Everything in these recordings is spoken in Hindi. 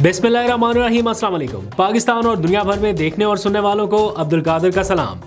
बिस्मिल्लाहिर्रहमानिर्रहीम, अस्सलाम वालेकुम। पाकिस्तान और दुनिया भर में देखने और सुनने वालों को अब्दुल कादिर का सलाम।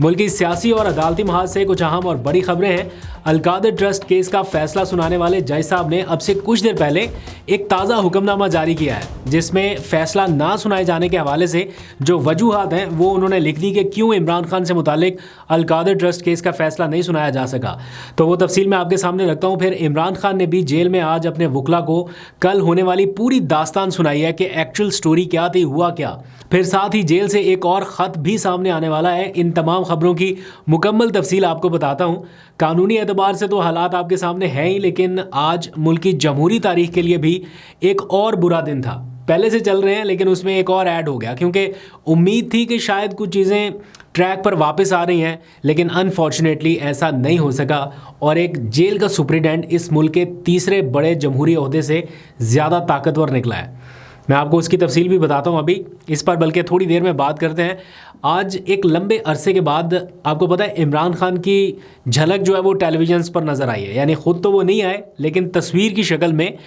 मुल्क की सियासी और अदालती महाज से कुछ अहम और बड़ी खबरें हैं। अल कादिर ट्रस्ट केस का फैसला सुनाने वाले जज साहब ने अब से कुछ देर पहले एक ताज़ा हुक्मनामा जारी किया है, जिसमें फैसला ना सुनाए जाने के हवाले से जो वजूहात हैं वो उन्होंने लिख दी कि क्यों इमरान खान से मुतालिक अल कादिर ट्रस्ट केस का फैसला नहीं सुनाया जा सका। तो वो तफसील मैं आपके सामने रखता हूँ। फिर इमरान खान ने भी जेल में आज अपने वकला को कल होने वाली पूरी दास्तान सुनाई है कि एक्चुअल स्टोरी क्या थी, हुआ क्या। फिर साथ ही जेल से एक और ख़त भी सामने आने वाला है। इन तमाम खबरों की मुकम्मल तफसील आपको बताता हूँ। कानूनी एतबार से तो हालात आपके सामने हैं ही, लेकिन आज मुल्क की जमहूरी तारीख के लिए भी एक और बुरा दिन था। पहले से चल रहे हैं लेकिन उसमें एक और ऐड हो गया, क्योंकि उम्मीद थी कि शायद कुछ चीज़ें ट्रैक पर वापस आ रही हैं, लेकिन अनफॉर्चुनेटली ऐसा नहीं हो सका और एक जेल का सुपरिटेंडेंट इस मुल्क के तीसरे बड़े जमहूरी ओहदे से ज़्यादा ताकतवर निकला है। मैं आपको उसकी तफसील भी बताता हूँ अभी इस पर, बल्कि थोड़ी देर में बात करते हैं। आज एक लंबे अरसे के बाद आपको पता है इमरान खान की झलक जो है वो टेलीविजन पर नज़र आई है। यानी ख़ुद तो वो नहीं आए, लेकिन तस्वीर की शक्ल में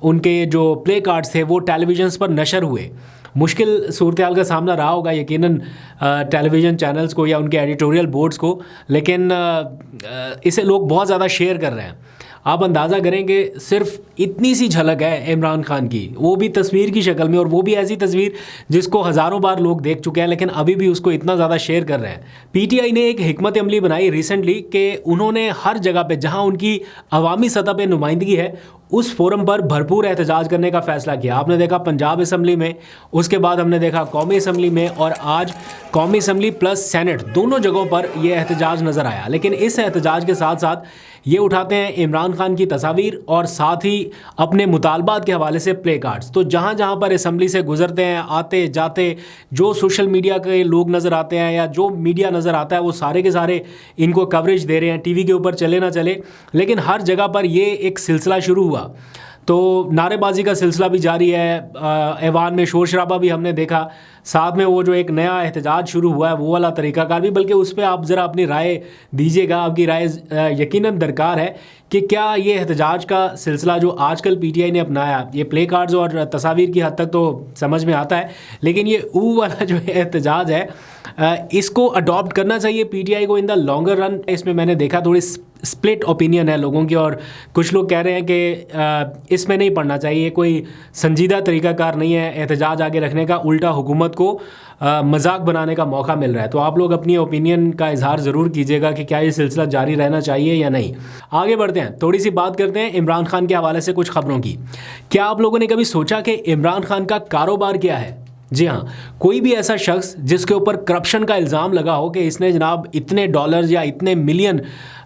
उनके जो प्ले कार्ड्स थे वो टेलीविजन पर नशर हुए। मुश्किल सूरत हाल का सामना रहा होगा यकीनन टेलीविज़न चैनल्स को या उनके एडिटोरियल बोर्ड्स को, लेकिन इसे लोग बहुत ज़्यादा शेयर कर रहे हैं। आप अंदाज़ा करें कि सिर्फ इतनी सी झलक है इमरान खान की, वो भी तस्वीर की शक्ल में, और वो भी ऐसी तस्वीर जिसको हज़ारों बार लोग देख चुके हैं, लेकिन अभी भी उसको इतना ज़्यादा शेयर कर रहे हैं। पीटीआई ने एक हिकमत अमली बनाई रिसेंटली कि उन्होंने हर जगह पे जहां उनकी अवामी सतह पे नुमाइंदगी है उस फोरम पर भरपूर एहतजाज करने का फ़ैसला किया। आपने देखा पंजाब असम्बली में, उसके बाद हमने देखा कौमी असम्बली में, और आज कौमी असम्बली प्लस सेनेट दोनों जगहों पर यह एहतजाज नज़र आया। लेकिन इस एहतजाज के साथ साथ ये उठाते हैं इमरान खान की तस्वीर और साथ ही अपने मुतालबात के हवाले से प्ले कार्ड्स। तो जहाँ जहाँ पर असम्बली से गुजरते हैं, आते जाते जो सोशल मीडिया के लोग नज़र आते हैं या जो मीडिया नज़र आता है वो सारे के सारे इनको कवरेज दे रहे हैं, टीवी के ऊपर चले ना चले, लेकिन हर जगह पर ये एक सिलसिला शुरू हुआ। तो नारेबाजी का सिलसिला भी जारी है, ऐवान में शोर शराबा भी हमने देखा, साथ में वो जो एक नया एहतजाज शुरू हुआ है वो वाला तरीक़ाकार भी। बल्कि उस पर आप ज़रा अपनी राय दीजिएगा, आपकी राय यकीनन दरकार है कि क्या ये एहतजाज का सिलसिला जो आजकल पीटीआई ने अपनाया, ये प्ले कार्ड्स और तस्वीर की हद तक तो समझ में आता है, लेकिन ये ऊ वाला जो एहतजाज है इसको अडॉप्ट करना चाहिए पीटीआई को इन द लॉन्गर रन। इसमें मैंने देखा थोड़ी स्प्लिट ओपिनियन है लोगों की, और कुछ लोग कह रहे हैं कि इसमें नहीं पढ़ना चाहिए, कोई संजीदा तरीक़ाकार नहीं है एहतजाज आगे रखने का, उल्टा हुकूमत को मजाक बनाने का मौका मिल रहा है। तो आप लोग अपनी ओपिनियन का इजहार ज़रूर कीजिएगा कि क्या ये सिलसिला जारी रहना चाहिए या नहीं। आगे बढ़ते हैं, थोड़ी सी बात करते हैं इमरान खान के हवाले से कुछ खबरों की। क्या आप लोगों ने कभी सोचा कि इमरान खान का कारोबार क्या है? जी हाँ, कोई भी ऐसा शख्स जिसके ऊपर करप्शन का इल्ज़ाम लगा हो कि इसने जनाब इतने डॉलर्स या इतने मिलियन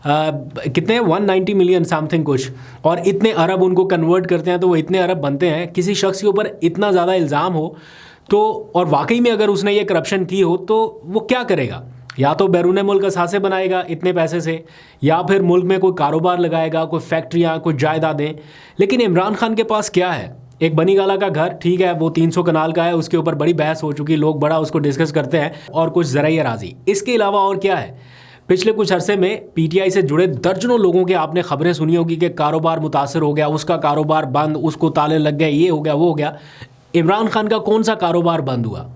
कितने 190 मिलियन समथिंग कुछ, और इतने अरब उनको कन्वर्ट करते हैं तो वो इतने अरब बनते हैं। किसी शख्स के ऊपर इतना ज़्यादा इल्ज़ाम हो तो, और वाकई में अगर उसने ये करप्शन की हो तो वो क्या करेगा? या तो बैरून मुल्क असासे बनाएगा इतने पैसे से, या फिर मुल्क में कोई कारोबार लगाएगा, कोई फैक्ट्रियाँ, कोई जायदादें। लेकिन इमरान खान के पास क्या है? एक बनी गाला का घर, ठीक है, वो 300 कनाल का है, उसके ऊपर बड़ी बहस हो चुकी, लोग बड़ा उसको डिस्कस करते हैं, और कुछ ज़राई अराज़ी। इसके अलावा और क्या है? पिछले कुछ अरसे में पीटीआई से जुड़े दर्जनों लोगों के आपने खबरें सुनी होगी कि कारोबार मुतासर हो गया, उसका कारोबार बंद, उसको ताले लग गए, ये हो गया, वो हो गया। इमरान खान का कौन सा कारोबार बंद हुआ?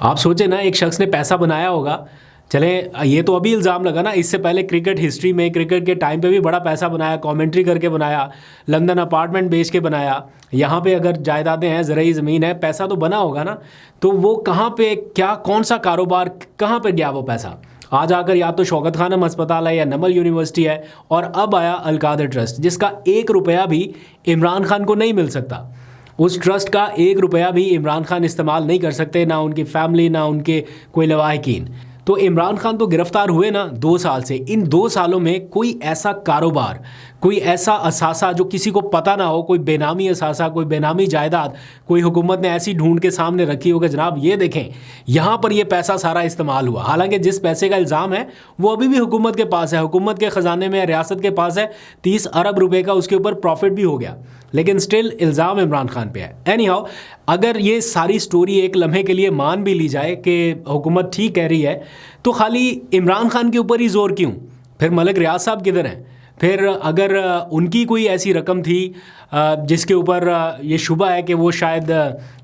आप सोचें ना, एक शख्स ने पैसा बनाया होगा, चले ये तो अभी इल्ज़ाम लगा ना, इससे पहले क्रिकेट हिस्ट्री में, क्रिकेट के टाइम पे भी बड़ा पैसा बनाया, कमेंट्री करके बनाया, लंदन अपार्टमेंट बेच के बनाया, यहाँ पे अगर जायदादें हैं, ज़रूरी ज़मीन है, पैसा तो बना होगा ना। तो वो कहाँ पे, क्या, कौन सा कारोबार, कहाँ पे गया वो पैसा? आज आकर या तो शौकत खानम अस्पताल है या नमल यूनिवर्सिटी है, और अब आया अल कादिर ट्रस्ट, जिसका 1 रुपया भी इमरान खान को नहीं मिल सकता। उस ट्रस्ट का 1 रुपया भी इमरान खान इस्तेमाल नहीं कर सकते, ना उनकी फैमिली, ना उनके कोई लवाहिकीन। तो इमरान खान तो गिरफ्तार हुए ना 2 साल से, इन 2 सालों में कोई ऐसा कारोबार, कोई ऐसा असासा जो किसी को पता ना हो, कोई बेनामी असासा, कोई बेनामी जायदाद, कोई हुकूमत ने ऐसी ढूंढ के सामने रखी हो कि जनाब ये देखें यहाँ पर ये पैसा सारा इस्तेमाल हुआ। हालांकि जिस पैसे का इल्ज़ाम है वो अभी भी हुकूमत के पास है, हुकूमत के ख़जाने में, रियासत के पास है, 30 अरब रुपए का उसके ऊपर प्रॉफिट भी हो गया, लेकिन स्टिल इल्ज़ाम इमरान खान पे है। एनी हाउ, अगर ये सारी स्टोरी एक लम्हे के लिए मान भी ली जाए कि हुकूमत ठीक कह रही है, तो खाली इमरान खान के ऊपर ही जोर क्यों? फिर मलिक रियाज साहब किधर हैं? फिर अगर उनकी कोई ऐसी रकम थी जिसके ऊपर ये शुबा है कि वो शायद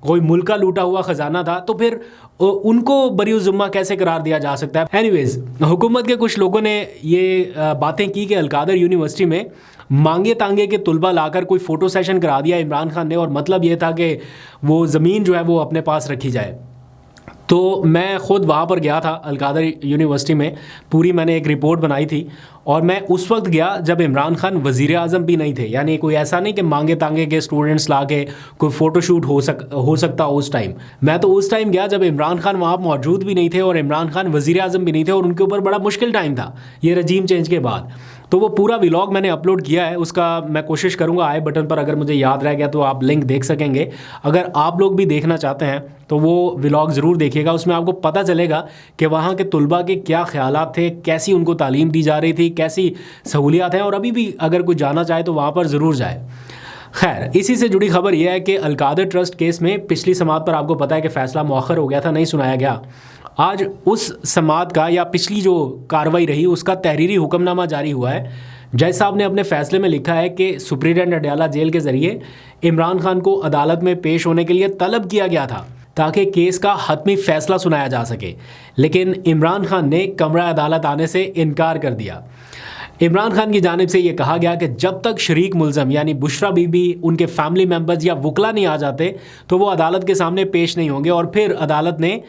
कोई मुल्क का लूटा हुआ ख़जाना था, तो फिर उनको बरी ज़िम्मा कैसे करार दिया जा सकता है। एनीवेज़, हुकूमत के कुछ लोगों ने ये बातें की कि अलकादर यूनिवर्सिटी में मांगे तांगे के तुलबा लाकर कोई फ़ोटो सेशन करा दिया इमरान खान ने, और मतलब ये था कि वो ज़मीन जो है वो अपने पास रखी जाए। तो मैं ख़ुद वहाँ पर गया था अलकादर यूनिवर्सिटी में, पूरी मैंने एक रिपोर्ट बनाई थी, और मैं उस वक्त गया जब इमरान खान वज़ीर आज़म भी नहीं थे। यानी कोई ऐसा नहीं कि मांगे तांगे के स्टूडेंट्स ला के कोई फ़ोटोशूट हो सकता उस टाइम। मैं तो उस टाइम गया जब इमरान खान वहाँ मौजूद भी नहीं थे और इमरान खान वज़ीर आज़म भी नहीं थे, और उनके ऊपर बड़ा मुश्किल टाइम था ये रजीम चेंज के बाद। तो वो पूरा व्लॉग मैंने अपलोड किया है, उसका मैं कोशिश करूँगा आई बटन पर, अगर मुझे याद रह गया तो आप लिंक देख सकेंगे। अगर आप लोग भी देखना चाहते हैं तो वो व्लॉग ज़रूर देखिएगा, उसमें आपको पता चलेगा कि वहाँ के तुलबा के क्या ख्यालात थे, कैसी उनको तालीम दी जा रही थी, कैसी सहूलियात हैं, और अभी भी अगर कोई जाना चाहे तो वहाँ पर ज़रूर जाए। खैर, इसी से जुड़ी खबर यह है कि अलकादर ट्रस्ट केस में पिछली समाअत पर आपको पता है कि फ़ैसला मौखर हो गया था, नहीं सुनाया गया। आज उस समाअत का या पिछली जो कार्रवाई रही उसका तहरीरी हुक्मनामा जारी हुआ है। जज साहब ने अपने फ़ैसले में लिखा है कि सुप्रीडेंट अडयाला जेल के ज़रिए इमरान खान को अदालत में पेश होने के लिए तलब किया गया था ताकि केस का हतमी फ़ैसला सुनाया जा सके, लेकिन इमरान खान ने कमरा अदालत आने से इनकार कर दिया। इमरान खान की जानिब से ये कहा गया कि जब तक शरीक मुल्ज़म यानी बुशरा बीबी, उनके फैमिली मेम्बर्स या वकला नहीं आ जाते तो वो अदालत के सामने पेश नहीं होंगे। और फिर अदालत ने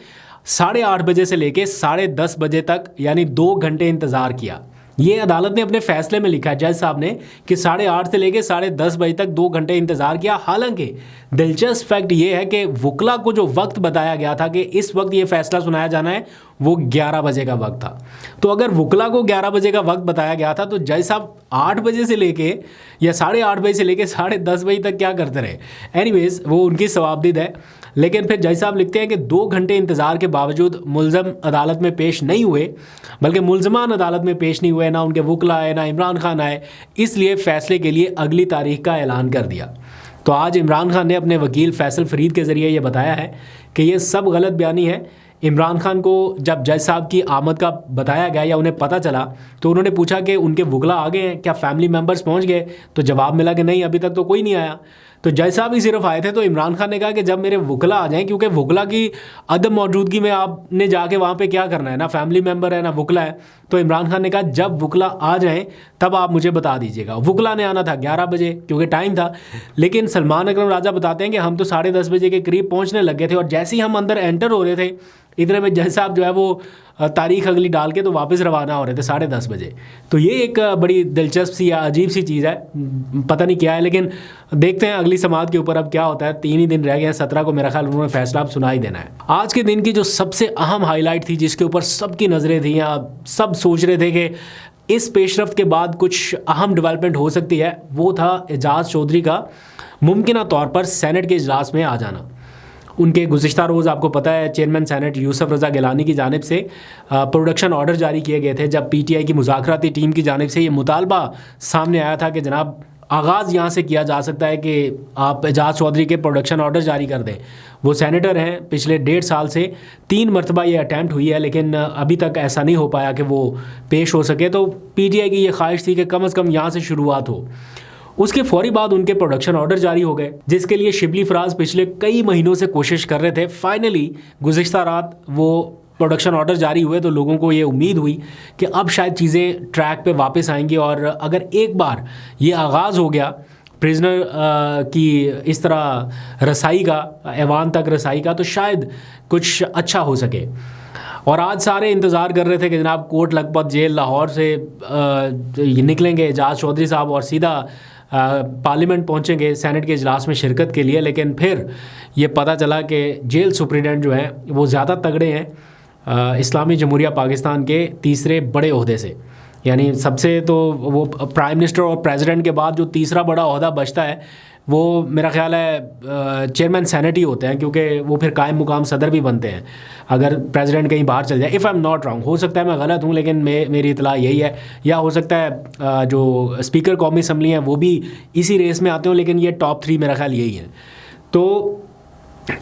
8:30 बजे से लेके 10:30 बजे तक यानी 2 घंटे इंतज़ार किया। ये अदालत ने अपने फ़ैसले में लिखा है, जज साहब ने, कि 8:30 से लेके 10:30 बजे तक 2 घंटे इंतज़ार किया। हालांकि दिलचस्प फैक्ट ये है कि वकला को जो वक्त बताया गया था कि इस वक्त ये फ़ैसला सुनाया जाना है, वो 11 बजे का वक्त था। तो अगर वकला को 11 बजे का वक्त बताया गया था तो जज साहब 8 बजे से लेके या 8:30 बजे से लेके 10:30 बजे तक क्या करते रहे। एनीवेज़, वो उनकी सवाबदीद है। लेकिन फिर जज साहब लिखते हैं कि 2 घंटे इंतज़ार के बावजूद मुल्ज़म अदालत में पेश नहीं हुए, बल्कि मुल्ज़मान अदालत में पेश नहीं हुए, ना उनके वकला आए, ना इमरान खान आए, इसलिए फ़ैसले के लिए अगली तारीख का ऐलान कर दिया। तो आज इमरान खान ने अपने वकील फैसल फरीद के ज़रिए ये बताया है कि ये सब गलत बयानी है। इमरान खान को जब जज साहब की आमद का बताया गया या उन्हें पता चला तो उन्होंने पूछा कि उनके वकला आ गए हैं, क्या फैमिली मेम्बर्स पहुंच गए, तो जवाब मिला कि नहीं, अभी तक तो कोई नहीं आया। तो जज साहब ही सिर्फ आए थे। तो इमरान खान ने कहा कि जब मेरे वकला आ जाएं, क्योंकि वकला की अदम मौजूदगी में आपने जाके वहाँ पे क्या करना है, ना फैमिली मेम्बर है ना वकला है। तो इमरान खान ने कहा जब वकला आ जाएं तब आप मुझे बता दीजिएगा। वकला ने आना था 11 बजे क्योंकि टाइम था, लेकिन सलमान अकरम राजा बताते हैं कि हम तो 10:30 बजे के करीब पहुँचने लगे थे, और जैसे ही हम अंदर एंटर हो रहे थे इतने में जज साहब जो है वो तारीख अगली डाल के तो वापस रवाना हो रहे थे 10:30 बजे। तो ये एक बड़ी दिलचस्प सी या अजीब सी चीज़ है, पता नहीं क्या है, लेकिन देखते हैं अगली समाअत के ऊपर अब क्या होता है। 3 ही दिन रह गए हैं, 17 को मेरा ख्याल उन्होंने फैसला अब सुना ही देना है। आज के दिन की जो सबसे अहम हाईलाइट थी, जिसके ऊपर सबकी नज़रें थी या सब सोच रहे थे कि इस पेशरफ्त के बाद कुछ अहम डेवलपमेंट हो सकती है, वो था एजाज़ चौधरी का मुमकिना तौर पर सेनेट के इजलास में आ जाना। उनके गुज़िश्ता रोज़ आपको पता है चेयरमैन सेनेट यूसुफ रज़ा गिलानी की जानिब से प्रोडक्शन ऑर्डर जारी किए गए थे, जब PTI की मुज़ाकराती टीम की जानिब से ये मुतालबा सामने आया था कि जनाब आगाज़ यहाँ से किया जा सकता है कि आप एजाज़ चौधरी के प्रोडक्शन ऑर्डर जारी कर दें। वो सेनेटर हैं, पिछले 1.5 साल से 3 मरतबा ये अटैम्प्ट हुई है, लेकिन अभी तक ऐसा नहीं हो पाया कि वो पेश हो सके। तो PTI की ये ख्वाहिश थी कि कम से कम यहाँ से शुरुआत हो। उसके फौरी बाद उनके प्रोडक्शन ऑर्डर जारी हो गए, जिसके लिए शिबली फराज पिछले कई महीनों से कोशिश कर रहे थे। फाइनली गुज़िश्ता रात वो प्रोडक्शन ऑर्डर जारी हुए तो लोगों को ये उम्मीद हुई कि अब शायद चीज़ें ट्रैक पे वापस आएंगी, और अगर एक बार ये आगाज़ हो गया प्रिजनर की इस तरह रसाई का, ऐवान तक रसाई का, तो शायद कुछ अच्छा हो सके। और आज सारे इंतज़ार कर रहे थे कि जनाब कोट लखपत जेल लाहौर से निकलेंगे एजाज़ चौधरी साहब और सीधा पार्लियामेंट पहुंचेंगे सेनेट के इजलास में शिरकत के लिए। लेकिन फिर ये पता चला कि जेल सुप्रीडेंट जो हैं वो ज़्यादा तगड़े हैं इस्लामी जमहूरिया पाकिस्तान के तीसरे बड़े ओहदे से, यानी सबसे तो वो प्राइम मिनिस्टर और प्रेसिडेंट के बाद जो तीसरा बड़ा ओहदा बचता है वो मेरा ख्याल है चेयरमैन सेनेट ही होते हैं, क्योंकि वो फिर कायम मुकाम सदर भी बनते हैं अगर प्रेसिडेंट कहीं बाहर चल जाए। If I am not wrong, हो सकता है मैं गलत हूँ, लेकिन मेरी इतला यही है। या हो सकता है जो स्पीकर कौमी असम्बली हैं वो भी इसी रेस में आते हो, लेकिन ये टॉप 3 मेरा ख्याल यही है। तो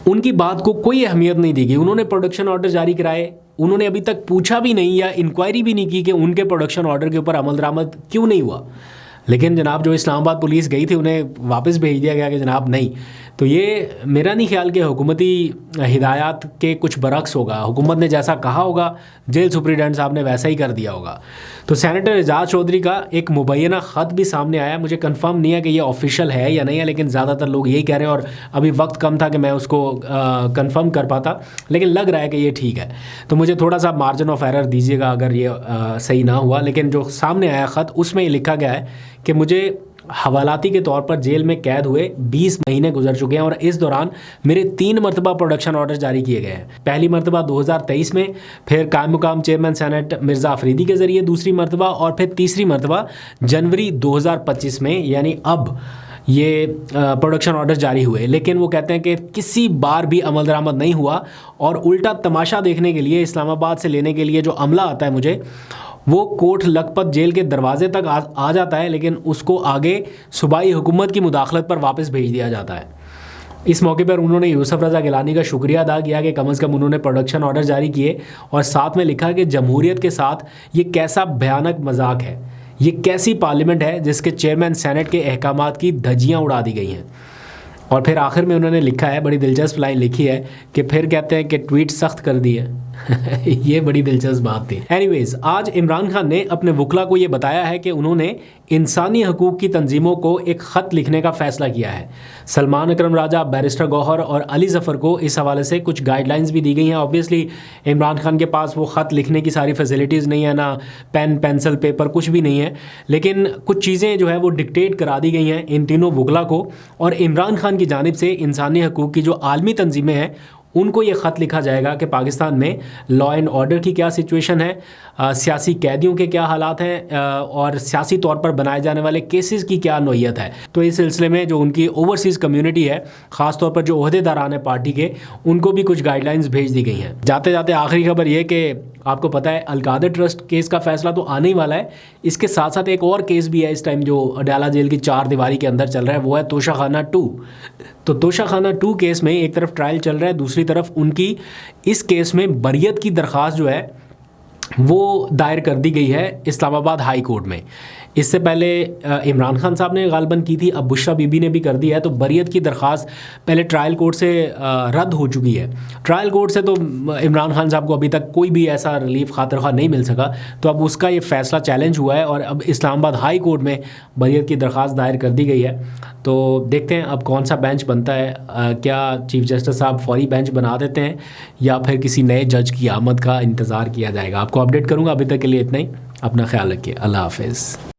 उनकी बात को कोई अहमियत नहीं दी गई। उन्होंने प्रोडक्शन ऑर्डर जारी कराए, उन्होंने अभी तक पूछा भी नहीं या इंक्वायरी भी नहीं की कि उनके प्रोडक्शन ऑर्डर के ऊपर अमल दरामद क्यों नहीं हुआ। लेकिन जनाब जो इस्लामाबाद पुलिस गई थी उन्हें वापस भेज दिया गया कि जनाब नहीं। तो ये मेरा नहीं ख्याल कि हुकूमती हिदायत के कुछ बरक्स होगा। हुकूमत ने जैसा कहा होगा जेल सुप्रीडेंट साहब ने वैसा ही कर दिया होगा। तो सेनेटर एजाज चौधरी का एक मुबैना ख़त भी सामने आया। मुझे कंफर्म नहीं है कि ये ऑफिशियल है या नहीं है, लेकिन ज़्यादातर लोग यही कह रहे हैं और अभी वक्त कम था कि मैं उसको कंफर्म कर पाता, लेकिन लग रहा है कि ये ठीक है। तो मुझे थोड़ा सा मार्जिन ऑफ एरर दीजिएगा अगर ये सही ना हुआ। लेकिन जो सामने आया ख़त उसमें ये लिखा गया है कि मुझे हवालाती के तौर पर जेल में कैद हुए 20 महीने गुजर चुके हैं और इस दौरान मेरे 3 मरतबा प्रोडक्शन ऑर्डर जारी किए गए हैं। पहली मरतबा 2023 में, फिर कायम मुकाम चेयरमैन सेनेट मिर्ज़ा अफरीदी के ज़रिए दूसरी मरतबा, और फिर तीसरी मरतबा जनवरी 2025 में, यानी अब ये प्रोडक्शन ऑर्डर जारी हुए। लेकिन वो कहते हैं कि किसी बार भी अमल दरामद नहीं हुआ और उल्टा तमाशा देखने के लिए, इस्लामाबाद से लेने के लिए जो अमला आता है मुझे, वो कोट लखपत जेल के दरवाजे तक आ जाता है, लेकिन उसको आगे सूबाई हुकूमत की मुदाखलत पर वापस भेज दिया जाता है। इस मौके पर उन्होंने यूसुफ रज़ा गिलानी का शुक्रिया अदा किया कि कम से कम उन्होंने प्रोडक्शन ऑर्डर जारी किए और साथ में लिखा कि जमहूरियत के साथ ये कैसा भयानक मजाक है, ये कैसी पार्लियामेंट है जिसके चेयरमैन सेनेट के अहकामात की धज्जियाँ उड़ा दी गई हैं। और फिर आखिर में उन्होंने लिखा है, बड़ी दिलचस्प लाइन लिखी है कि फिर कहते हैं कि ट्वीट सख्त कर दी है। ये बड़ी दिलचस्प बात थी। एनीवेज, आज इमरान खान ने अपने वकला को ये बताया है कि उन्होंने इंसानी हकूक़ की तंजीमों को एक ख़त लिखने का फ़ैसला किया है। सलमान अकरम राजा, बैरिस्टर गौहर और अली ज़फ़र को इस हवाले से कुछ गाइडलाइंस भी दी गई हैं। ऑब्वियसली इमरान खान के पास वो ख़त लिखने की सारी फैसिलिटीज़ नहीं है, ना पेन पेंसिल पेपर कुछ भी नहीं है, लेकिन कुछ चीज़ें जो है वो डिक्टेट करा दी गई हैं इन तीनों वकला को। और इमरान खान की जानिब से इंसानी हकूक़ की जो आलमी तंजीमें हैं उनको ये ख़त लिखा जाएगा कि पाकिस्तान में लॉ एंड ऑर्डर की क्या सिचुएशन है, सियासी कैदियों के क्या हालात हैं, और सियासी तौर पर बनाए जाने वाले केसेस की क्या नौइयत है। तो इस सिलसिले में जो उनकी ओवरसीज़ कम्युनिटी है, ख़ास तौर पर जो ओहदेदारान है पार्टी के, उनको भी कुछ गाइडलाइंस भेज दी गई हैं। जाते जाते आखिरी खबर ये कि आपको पता है अलकादर ट्रस्ट केस का फ़ैसला तो आने ही वाला है। इसके साथ साथ एक और केस भी है इस टाइम जो अडाला जेल की 4 दीवारी के अंदर चल रहा है, वो है तोशाखाना 2। तो तोशाखाना 2 केस में एक तरफ ट्रायल चल रहा है, दूसरी तरफ उनकी इस केस में बरियत की दरख्वास्त जो है वो दायर कर दी गई है इस्लामाबाद हाई कोर्ट में। इससे पहले इमरान खान साहब ने गालबन की थी, अब बुशरा बीबी ने भी कर दी है। तो बरियत की दरख्वास्त पहले ट्रायल कोर्ट से रद्द हो चुकी है। ट्रायल कोर्ट से तो इमरान खान साहब को अभी तक कोई भी ऐसा रिलीफ खातिरख्वाह नहीं मिल सका, तो अब उसका ये फ़ैसला चैलेंज हुआ है और अब इस्लामाबाद हाई कोर्ट में बरियत की दरख्वास्त दायर कर दी गई है। तो देखते हैं अब कौन सा बेंच बनता है, क्या चीफ़ जस्टिस साहब फौरी बेंच बना देते हैं या फिर किसी नए जज की आमद का इंतज़ार किया जाएगा। आपको अपडेट करूँगा। अभी तक के लिए इतना ही। अपना ख्याल रखिए। अल्लाह हाफ़िज़।